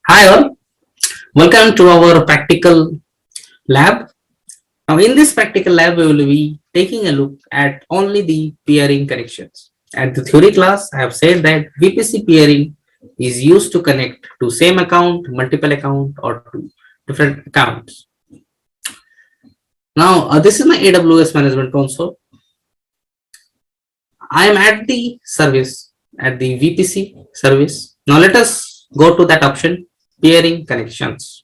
Hi all, welcome to our practical lab. Now in this practical lab, we will be taking a look at only the peering connections. At the theory class, I have said that VPC peering is used to connect to same account, multiple account or to different accounts. Now this is my AWS management console. I am at the service, at the VPC service. Now let us go to that option, peering connections.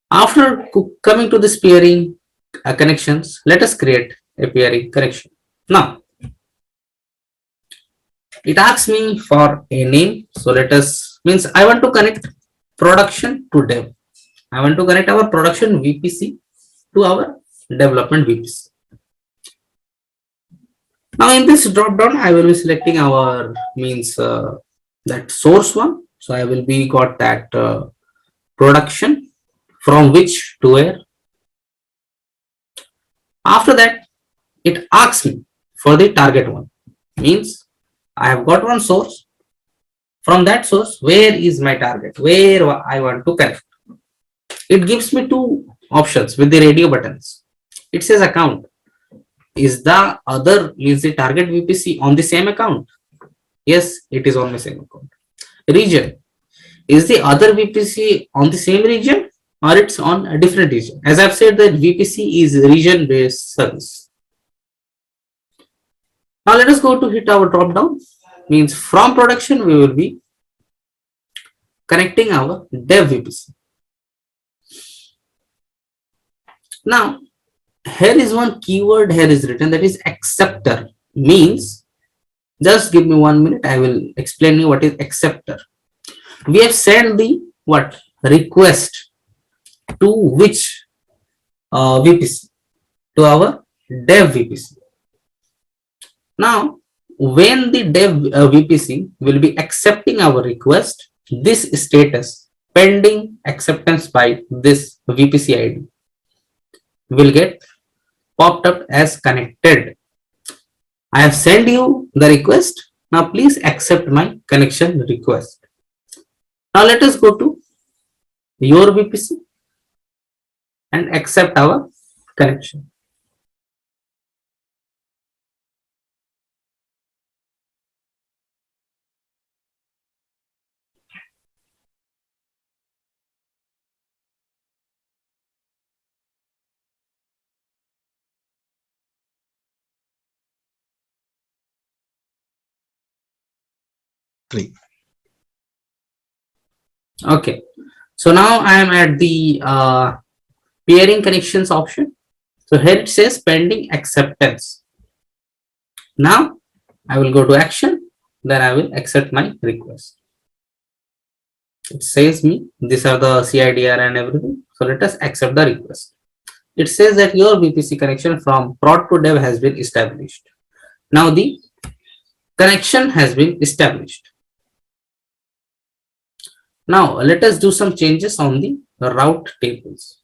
After coming to this peering connections, let us create a peering connection. Now, it asks me for a name. So let us, means I want to connect production to dev. I want to connect our production VPC to our development VPC. Now in this drop down, I will be selecting our that source one. So I will be got that production from which to where. After that, it asks me for the target one. Means I have got one source. From that source, where is my target? Where I want to connect. It gives me two options with the radio buttons. It says account. Is the other is the target VPC on the same account? Yes, it is on the same account. Region. Is the other VPC on the same region or it's on a different region? As I've said that VPC is region based service. Now let us go to hit our drop down. Means from production we will be connecting our dev VPC. Now here is one keyword here is written, that is acceptor. Means just give me 1 minute, I will explain you what is acceptor. We have sent the what request to which VPC, to our dev VPC. Now when the dev VPC will be accepting our request, this status pending acceptance by this VPC ID will get popped up as connected. I have sent you the request. Now please accept my connection request. Now let us go to your VPC and accept our connection. Okay, so now I am at the peering connections option. So here it says pending acceptance. Now I will go to action, then I will accept my request. It says me these are the CIDR and everything. So let us accept the request. It says that your VPC connection from prod to dev has been established. Now the connection has been established. Now let us do some changes on the route tables.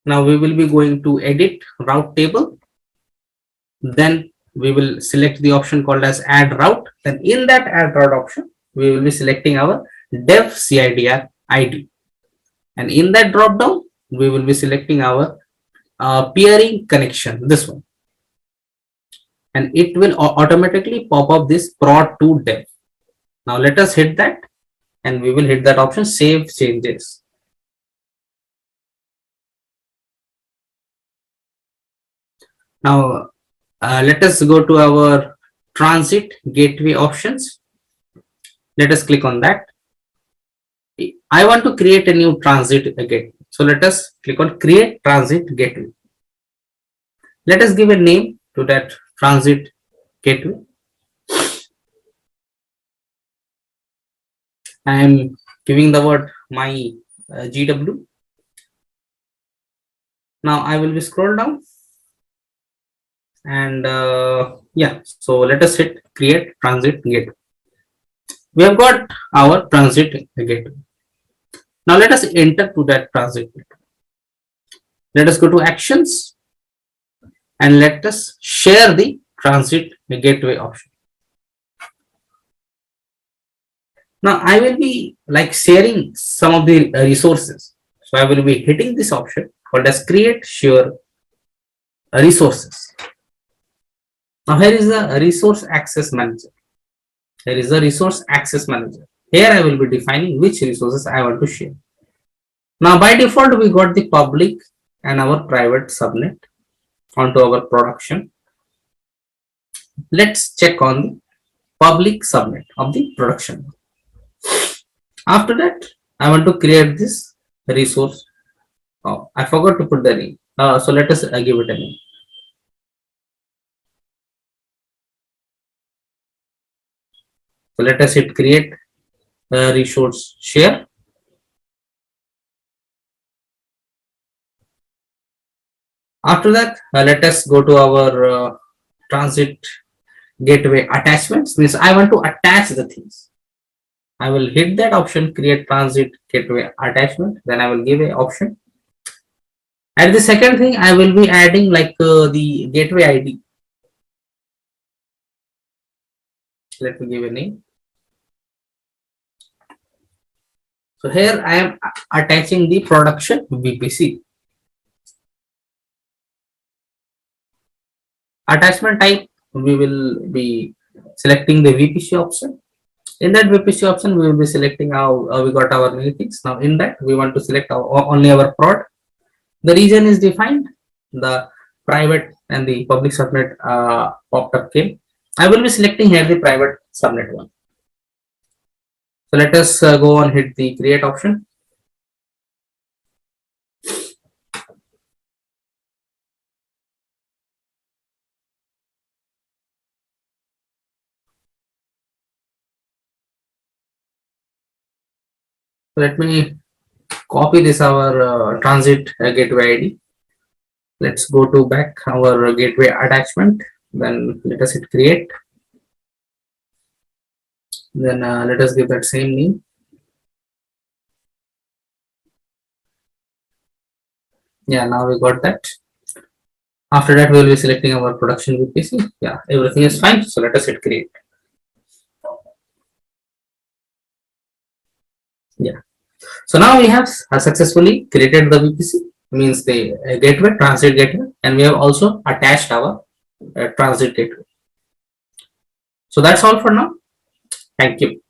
Now we will be going to edit route table. Then we will select the option called as add route. Then in that add route option, we will be selecting our dev CIDR ID. And in that drop down, we will be selecting our peering connection, this one. And it will automatically pop up this prod to dev. Now let us hit that and we will hit that option, save changes. Now let us go to our transit gateway options. Let us click on that. I want to create a new transit gateway. So let us click on create transit gateway. Let us give a name to that transit gateway. I am giving the word my GW. Now I will be scroll down and yeah, so let us hit create transit gateway. We have got our transit gateway. Now let us enter to that transit gateway. Let us go to actions and let us share the transit gateway option. Now I will be like sharing some of the resources. So I will be hitting this option called as create share resources. Now here is the resource access manager. Here is the resource access manager. Here I will be defining which resources I want to share. Now by default we got the public and our private subnet onto our production. Let's check on the public subnet of the production. After that, I want to create this resource. Oh, I forgot to put the name. So let us give it a name. So let us hit create resource share. After that, let us go to our transit gateway attachments. Means I want to attach the things. I will hit that option, create transit gateway attachment. Then I will give a option. And the second thing, I will be adding like the gateway ID. Let me give a name. So here I am attaching the production VPC. Attachment type, we will be selecting the VPC option. In that VPC option, we will be selecting how we got our many things. Now in that, we want to select only our prod. The region is defined. The private and the public subnet popped up came. I will be selecting here the private subnet one. So let us go on hit the create option. So let me copy this our transit gateway ID. Let's go to back our gateway attachment. Then let us hit create. Then let us give that same name. Yeah, now we got that. After that, we will be selecting our production VPC. Yeah, everything is fine. So let us hit create. Yeah. So now we have successfully created the VPC, means the gateway, transit gateway, and we have also attached our transit gateway. So that's all for now. Thank you.